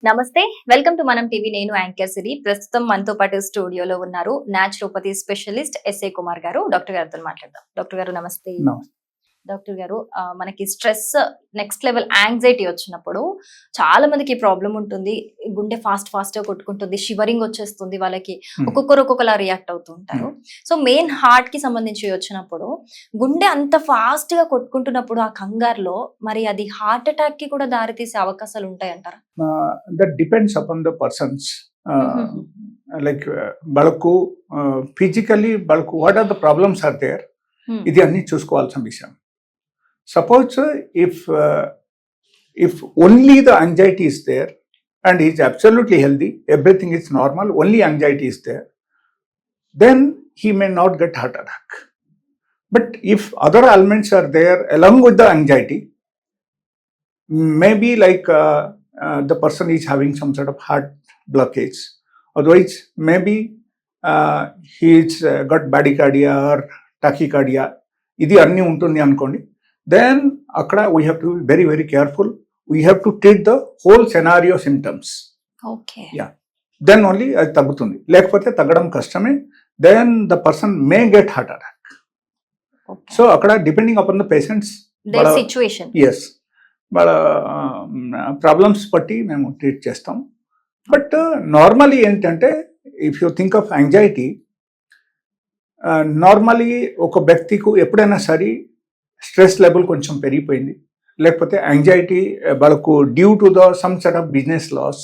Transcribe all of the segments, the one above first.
నమస్తే, welcome to మనం TV. నేను యాంకర్ సిరి. ప్రస్తుతం మనతో పాటు స్టూడియోలో ఉన్నారు న్యాచురోపతి స్పెషలిస్ట్ ఎస్ఏ కుమార్ గారు. డాక్టర్ గారితో మాట్లాడదాం. డాక్టర్ గారు నమస్తే. డాక్టర్ గారు, మనకి స్ట్రెస్ నెక్స్ట్ లెవెల్ యాంగ్జైటీ వచ్చినప్పుడు చాలా మందికి ప్రాబ్లం ఉంటుంది. గుండె ఫాస్ట్ గా కొట్టుకుంటుంది, షివరింగ్ వచ్చేస్తుంది వాళ్ళకి. ఒక్కొక్కరు ఒక్కొక్కలా రియాక్ట్ అవుతూ ఉంటారు. సో మెయిన్ హార్ట్ కి సంబంధించి వచ్చినప్పుడు గుండె అంత ఫాస్ట్ గా కొట్టుకుంటున్నప్పుడు ఆ కంగారులో మరి అది హార్ట్ అటాక్ కి కూడా దారితీసే అవకాశాలు ఉంటాయంటారా? That depends upon the persons. Like balku physically balku what are the problems are there? ఇది అన్ని చూసుకోవాల్సిన విషయం. Suppose if only the anxiety is there and he is absolutely healthy, everything is normal, only anxiety is there, then he may not get heart attack. But if other elements are there along with the anxiety, maybe like the person is having some sort of heart blockage. Otherwise, maybe he's got bradycardia or tachycardia. Idi anni untundi anukondi. Then akkada we have to be very, very careful. We have to treat the whole scenario symptoms. Okay. Yeah. Then only adi tagutundi. Lekapothe tagadam kastame. Then the person may get heart attack. Okay. So akkada depending upon the patient's their situation. Yes. వాళ్ళ problems బట్టి మేము treat చేస్తాం. But normally ఏంటంటే if you think of anxiety, normally ఒక వ్యక్తికి ఎప్పుడైనా సరే stress level కొంచెం పెరిగిపోయింది, లేకపోతే యాంగ్జైటీ వాళ్ళకు due to the some sort of business loss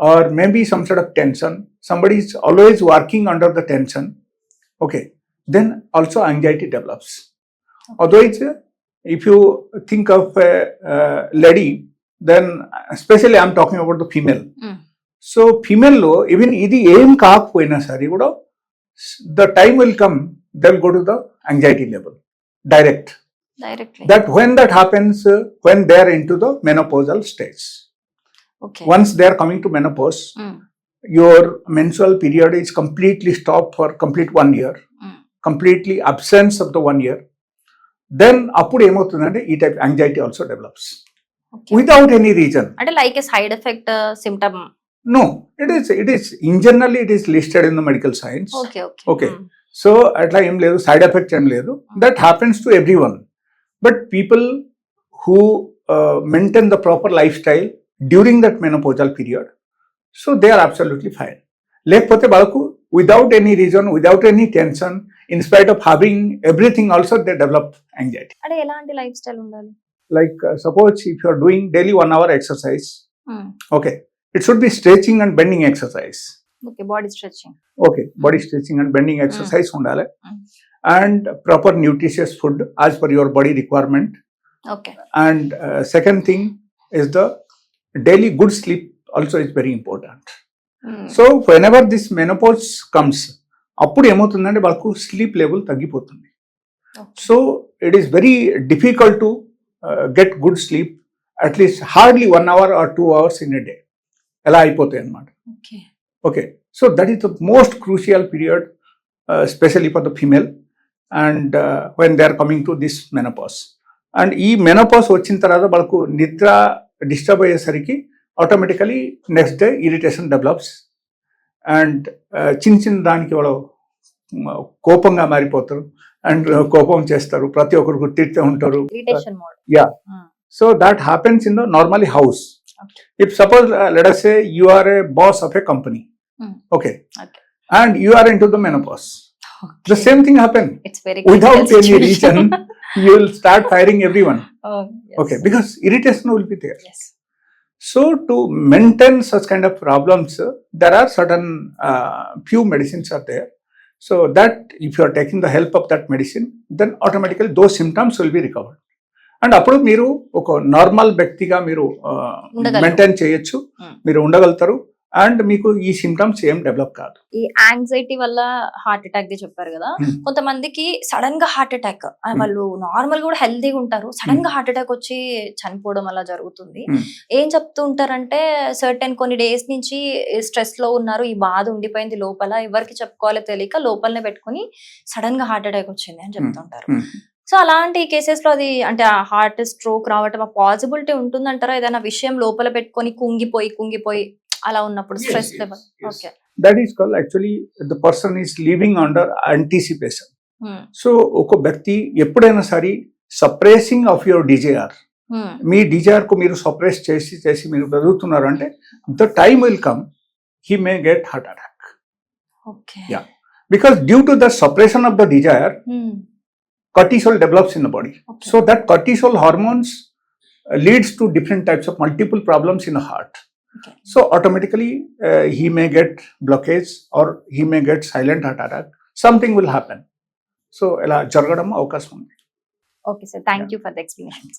or maybe some sort of tension, somebody is always working under the tension, okay, then also anxiety develops. Otherwise if you think of a lady, then especially I'm talking about the female. So female lo even idi em kaakapoyina sari kuda the time will come, they'll go to the anxiety level directly. That when that happens, when they are into the menopausal stage. Okay. Once they are coming to menopause, your menstrual period is completely stopped for complete 1 year, completely absence of the 1 year. Then అప్పుడు ఏమవుతుందంటే ఈ type anxiety also develops without any reason. అంటే like a side effect symptom? No, it is in generally it is listed in the medical science. Okay, so అట్లా ఏం లేదు, side effect ఏం లేదు. That happens to everyone. But people who maintain the proper lifestyle during that menopausal period, so they are absolutely fine. లేకపోతే వాళ్ళకు without any reason, without any tension, in spite of having everything also, they develop anxiety. Ade elanti lifestyle undali? Like suppose if you are doing daily 1 hour exercise, okay, it should be stretching and bending exercise. Okay, body stretching. Okay, body stretching and bending exercise undale, and proper nutritious food as per your body requirement. Okay. And second thing is the daily good sleep also is very important. So whenever this menopause comes, అప్పుడు ఏమవుతుందంటే వాళ్ళకు sleep level తగ్గిపోతుంది. So it is very difficult to get good sleep, at least hardly 1 hour or 2 hours in a day, ఎలా అయిపోతాయి అన్నమాట. Okay, so that is the most crucial period specially for the female and when they are coming to this menopause. And ఈ menopause వచ్చిన తర్వాత వాళ్ళకు నిద్ర disturb అయ్యేసరికి automatically next day irritation develops and చిన్న చిన్న దానికి వాళ్ళు కోపంగా మారిపోతారు అండ్ కోపం చేస్తారు, ప్రతి ఒక్కరికి తిడుతూ ఉంటారు. Yeah, so that happens in the normally house. If suppose let us say you are a boss of a company, okay, and you are into the menopause, the same thing happen. Without any reason you will start firing everyone. Okay, because irritation will be there. Yes. So to maintain such kind of problems, there are certain few medicines are there. So that if you are taking the help of that medicine, then automatically those symptoms will be recovered. And అప్పుడు మీరు ఒక normal వ్యక్తిగా మీరు maintain చేయొచ్చు, మీరు ఉండగలుగుతారు, and మీకు ఈ సిమ్టమ్స్ ఏం డెవలప్ కాదు. ఈ యాంగ్జైటీ వల్ల హార్ట్ అటాక్ ది చెప్పారు కదా, కొంతమందికి సడన్ గా హార్ట్ అటాక్, వాళ్ళు నార్మల్ కూడా హెల్తీగా ఉంటారు, సడన్ గా హార్ట్ అటాక్ వచ్చి చనిపోవడం అలా జరుగుతుంది. ఏం చెప్తూ ఉంటారంటే సర్టెన్ కొన్ని డేస్ నుంచి స్ట్రెస్ లో ఉన్నారు, ఈ బాధ ఉండిపోయింది లోపల, ఎవరికి చెప్పుకోవాలో తెలియక లోపలనే పెట్టుకుని సడన్ గా హార్ట్ అటాక్ వచ్చింది అని చెప్తుంటారు. సో అలాంటి కేసెస్ లో అది అంటే హార్ట్ స్ట్రోక్ రావటం పాసిబిలిటీ ఉంటుందంటారా? ఏదైనా విషయం లోపల పెట్టుకొని కుంగిపోయి అలా ఉన్నప్పుడు Yes, stress yes, level. yes. Okay. That is called actually the person is living under anticipation. సో ఒక వ్యక్తి ఎప్పుడైనా సరే సప్రెసింగ్ ఆఫ్ యువర్ డిజైర్, మీ డిజైర్ కు మీరు సప్రెస్ చేసి మీరు చదువుతున్నారు అంటే the time will come he may get heart attack. Okay. Yeah, because due to the suppression of the desire cortisol develops in the body. Okay. So that cortisol hormones leads to different types of multiple problems in the heart. Okay. So automatically he may get blockage or he may get silent heart attack. Something will happen. So ela jaragadam avakasam undi. Okay sir, thank you for the explanation.